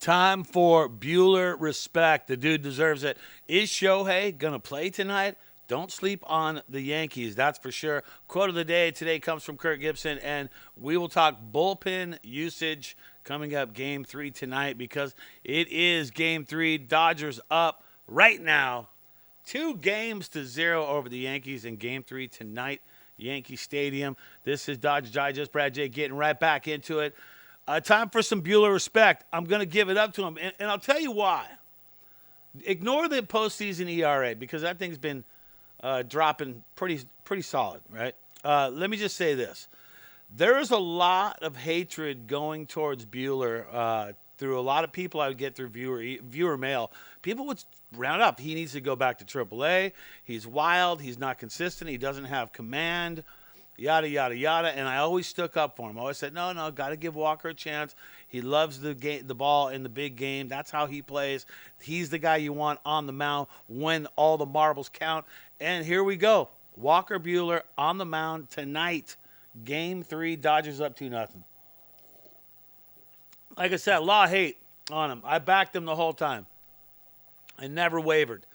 Time for Buehler Respect. The dude deserves it. Is Shohei going to play tonight? Don't sleep on the Yankees, that's for sure. Quote of the day today comes from Kirk Gibson, and we will talk bullpen usage coming up Game 3 tonight because it is Game 3. Dodgers up right now 2-0 over the Yankees in Game 3 tonight, Yankee Stadium. This is Dodger Digest. Brad J getting right back into it. Time for some Buehler Respect. I'm going to give it up to him, and I'll tell you why. Ignore the postseason ERA because that thing's been dropping pretty solid, right? Let me just say this. There is a lot of hatred going towards Buehler through a lot of people I would get through viewer mail. People would round up. He needs to go back to AAA. He's wild. He's not consistent. He doesn't have command. Yada, yada, yada. And I always stuck up for him. I always said, no, got to give Walker a chance. He loves the ball in the big game. That's how he plays. He's the guy you want on the mound when all the marbles count. And here we go. Walker Buehler on the mound tonight. Game 3, Dodgers up 2-0. Like I said, a lot of hate on him. I backed him the whole time. I never wavered.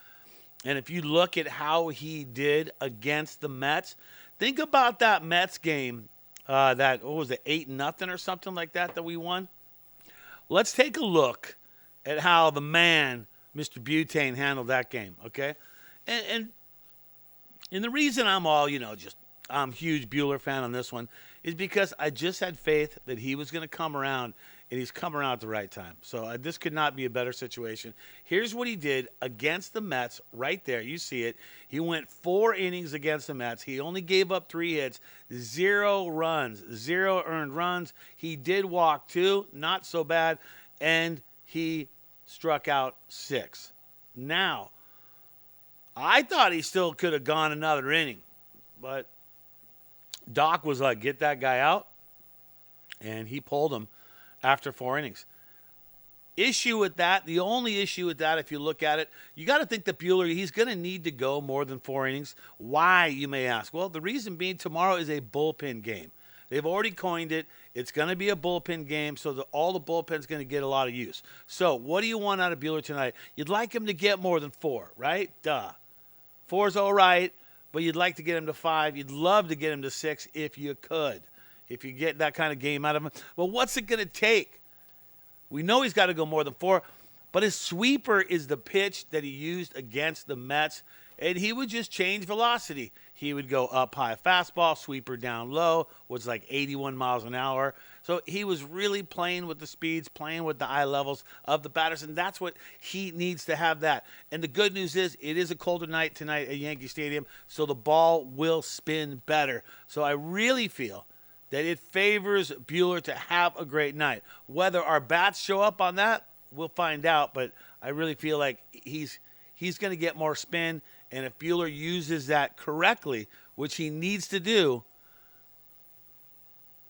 And if you look at how he did against the Mets, think about that Mets game, what was it, 8-0 or something like that we won? Let's take a look at how the man, Mr. Butane, handled that game, okay? And the reason I'm all, I'm a huge Buehler fan on this one is because I just had faith that he was going to come around, and he's come around at the right time. So this could not be a better situation. Here's what he did against the Mets right there. You see it. He went 4 innings against the Mets. He only gave up 3 hits, 0 runs, 0 earned runs. He did walk 2, not so bad, and he struck out 6. Now, I thought he still could have gone another inning, but Doc was like, get that guy out, and he pulled him after 4 innings. Issue with that, the only issue with that, if you look at it, you got to think that Buehler, he's going to need to go more than 4 innings. Why, you may ask? Well, the reason being tomorrow is a bullpen game. They've already coined it. It's going to be a bullpen game, so all the bullpen's going to get a lot of use. So what do you want out of Buehler tonight? You'd like him to get more than 4, right? Duh. 4's all right, but you'd like to get him to 5. You'd love to get him to 6 if you could, if you get that kind of game out of him. Well, what's it going to take? We know he's got to go more than 4, but his sweeper is the pitch that he used against the Mets, and he would just change velocity. He would go up high fastball, sweeper down low, was like 81 miles an hour. So he was really playing with the speeds, playing with the eye levels of the batters, and that's what he needs to have that. And the good news is it is a colder night tonight at Yankee Stadium, so the ball will spin better. So I really feel that it favors Buehler to have a great night. Whether our bats show up on that, we'll find out, but I really feel like he's going to get more spin, and if Buehler uses that correctly, which he needs to do,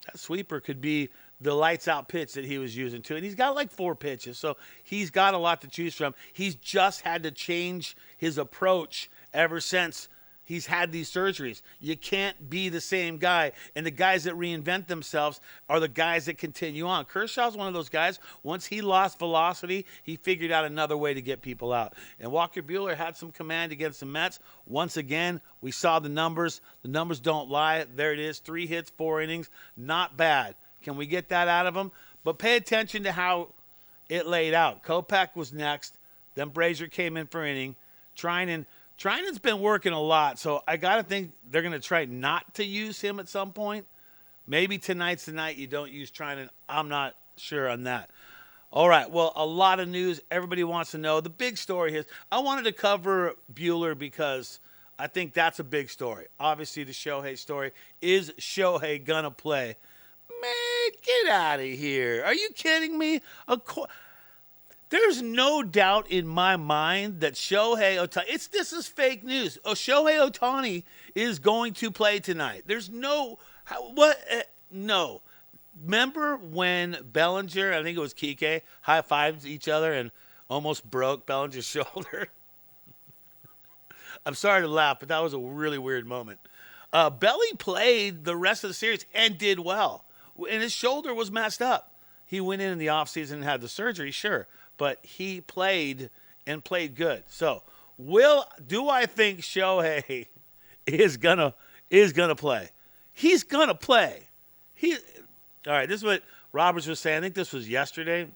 that sweeper could be the lights-out pitch that he was using too. And he's got like 4 pitches, so he's got a lot to choose from. He's just had to change his approach ever since he's had these surgeries. You can't be the same guy. And the guys that reinvent themselves are the guys that continue on. Kershaw's one of those guys. Once he lost velocity, he figured out another way to get people out. And Walker Buehler had some command against the Mets. Once again, we saw the numbers. The numbers don't lie. There it is. 3 hits, 4 innings. Not bad. Can we get that out of him? But pay attention to how it laid out. Kopech was next. Then Brazier came in for inning. Trinan's been working a lot, so I got to think they're going to try not to use him at some point. Maybe tonight's the night you don't use Trinan. I'm not sure on that. All right, well, a lot of news. Everybody wants to know. The big story is I wanted to cover Buehler because I think that's a big story. Obviously, the Shohei story. Is Shohei going to play? Man, get out of here. Are you kidding me? There's no doubt in my mind that Shohei Ohtani, this is fake news. Shohei Ohtani is going to play tonight. There's no, no. Remember when Bellinger, I think it was Kike, high-fived each other and almost broke Bellinger's shoulder? I'm sorry to laugh, but that was a really weird moment. Belly played the rest of the series and did well. And his shoulder was messed up. He went in the offseason and had the surgery, sure, but he played and played good. So, do I think Shohei is gonna play? He's gonna play. All right. This is what Roberts was saying. I think this was yesterday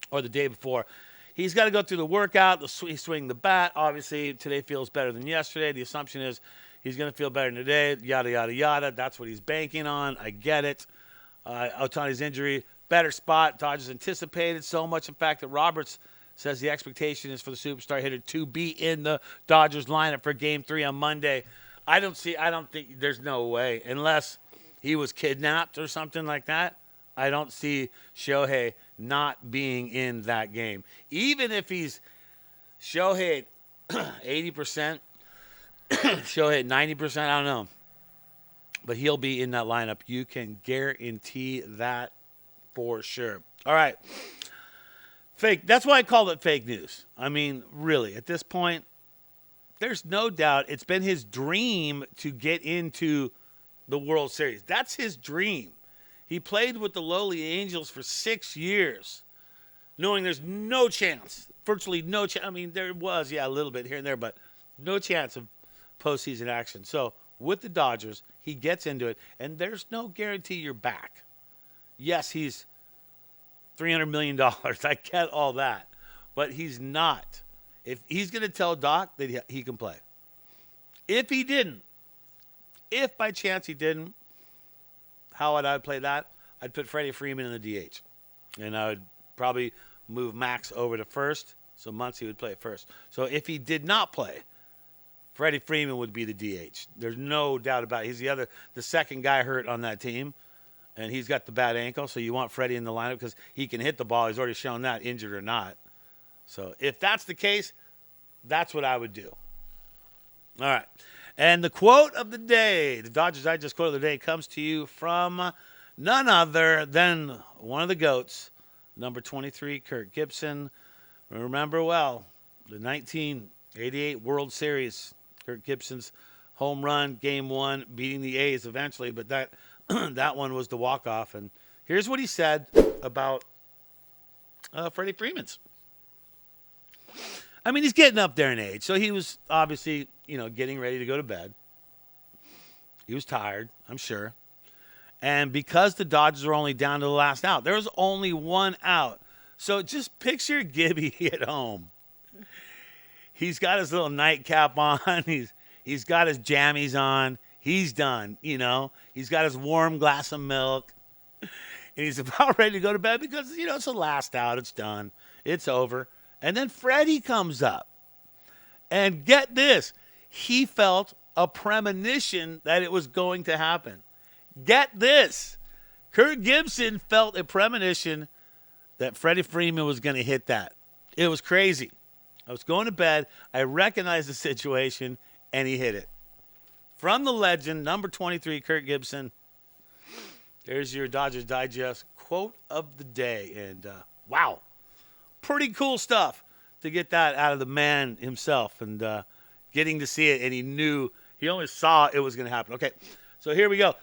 or the day before. He's got to go through the workout, swing the bat. Obviously, today feels better than yesterday. The assumption is he's going to feel better today, yada, yada, yada. That's what he's banking on. I get it. Ohtani's injury, better spot. Dodgers anticipated so much, in fact, that Roberts says the expectation is for the superstar hitter to be in the Dodgers lineup for Game 3 on Monday. I don't think there's no way, unless he was kidnapped or something like that. I don't see Shohei not being in that game. Even if he's Shohei 80%, Shohei 90%, I don't know. But he'll be in that lineup. You can guarantee that for sure. All right. Fake. That's why I called it fake news. I mean, really, at this point, there's no doubt it's been his dream to get into the World Series. That's his dream. He played with the lowly Angels for 6 years, knowing there's no chance, virtually no chance. I mean, there was, a little bit here and there, but no chance of postseason action. So with the Dodgers, he gets into it, and there's no guarantee you're back. Yes, he's $300 million. I get all that, but he's not. If he's going to tell Doc that he can play. If he didn't, if by chance he didn't, how would I play that? I'd put Freddie Freeman in the DH. And I would probably move Max over to first, so Muncy would play at first. So if he did not play, Freddie Freeman would be the DH. There's no doubt about it. He's the second guy hurt on that team, and he's got the bad ankle, so you want Freddie in the lineup because he can hit the ball. He's already shown that, injured or not. So if that's the case, that's what I would do. All right. And the quote of the day, the Dodgers Digest quote of the day, comes to you from none other than one of the GOATs, number 23, Kirk Gibson. Remember well, the 1988 World Series, Kirk Gibson's home run, Game 1, beating the A's eventually, but that that one was the walk-off. And here's what he said about Freddie Freeman's. I mean, he's getting up there in age, so he was obviously, getting ready to go to bed. He was tired, I'm sure. And because the Dodgers are only down to the last out, there was only one out. So just picture Gibby at home. He's got his little nightcap on. He's got his jammies on. He's done, He's got his warm glass of milk. And he's about ready to go to bed because, it's the last out. It's done. It's over. And then Freddie comes up. And get this. He felt a premonition that it was going to happen. Get this. Kirk Gibson felt a premonition that Freddie Freeman was going to hit that. It was crazy. I was going to bed. I recognized the situation, and he hit it. From the legend, number 23, Kirk Gibson. There's your Dodgers Digest quote of the day. And, wow. Pretty cool stuff to get that out of the man himself and getting to see it. And he only saw it was going to happen. Okay, so here we go.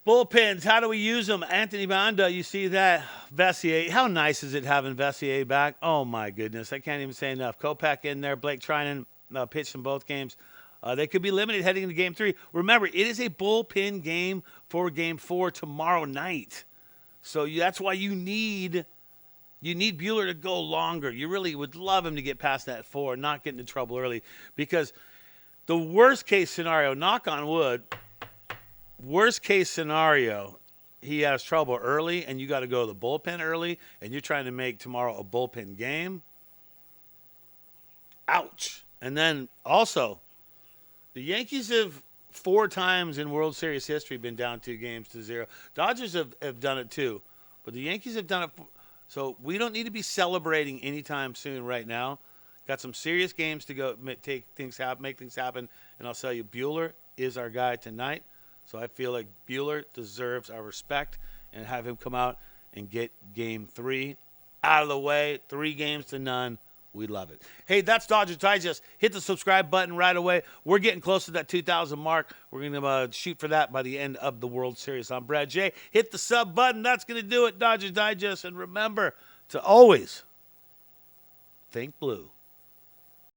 Bullpens, how do we use them? Anthony Banda, you see that. Vessier, how nice is it having Vessier back? Oh, my goodness. I can't even say enough. Kopech in there. Blake Trinan pitched in both games. They could be limited heading into Game 3. Remember, it is a bullpen game for Game 4 tomorrow night. So that's why you need Buehler to go longer. You really would love him to get past that 4, not get into trouble early. Because the worst case scenario, knock on wood, worst case scenario, he has trouble early and you got to go to the bullpen early and you're trying to make tomorrow a bullpen game. Ouch. And then also, the Yankees have 4 times in World Series history been down 2-0. Dodgers have done it too. But the Yankees have done it. So we don't need to be celebrating anytime soon right now. Got some serious games to go, make things happen. And I'll tell you, Buehler is our guy tonight. So I feel like Buehler deserves our respect and have him come out and get Game 3 out of the way. 3-0. We love it. Hey, that's Dodgers Digest. Hit the subscribe button right away. We're getting close to that 2,000 mark. We're going to shoot for that by the end of the World Series. I'm Brad J. Hit the sub button. That's going to do it, Dodgers Digest. And remember to always think blue.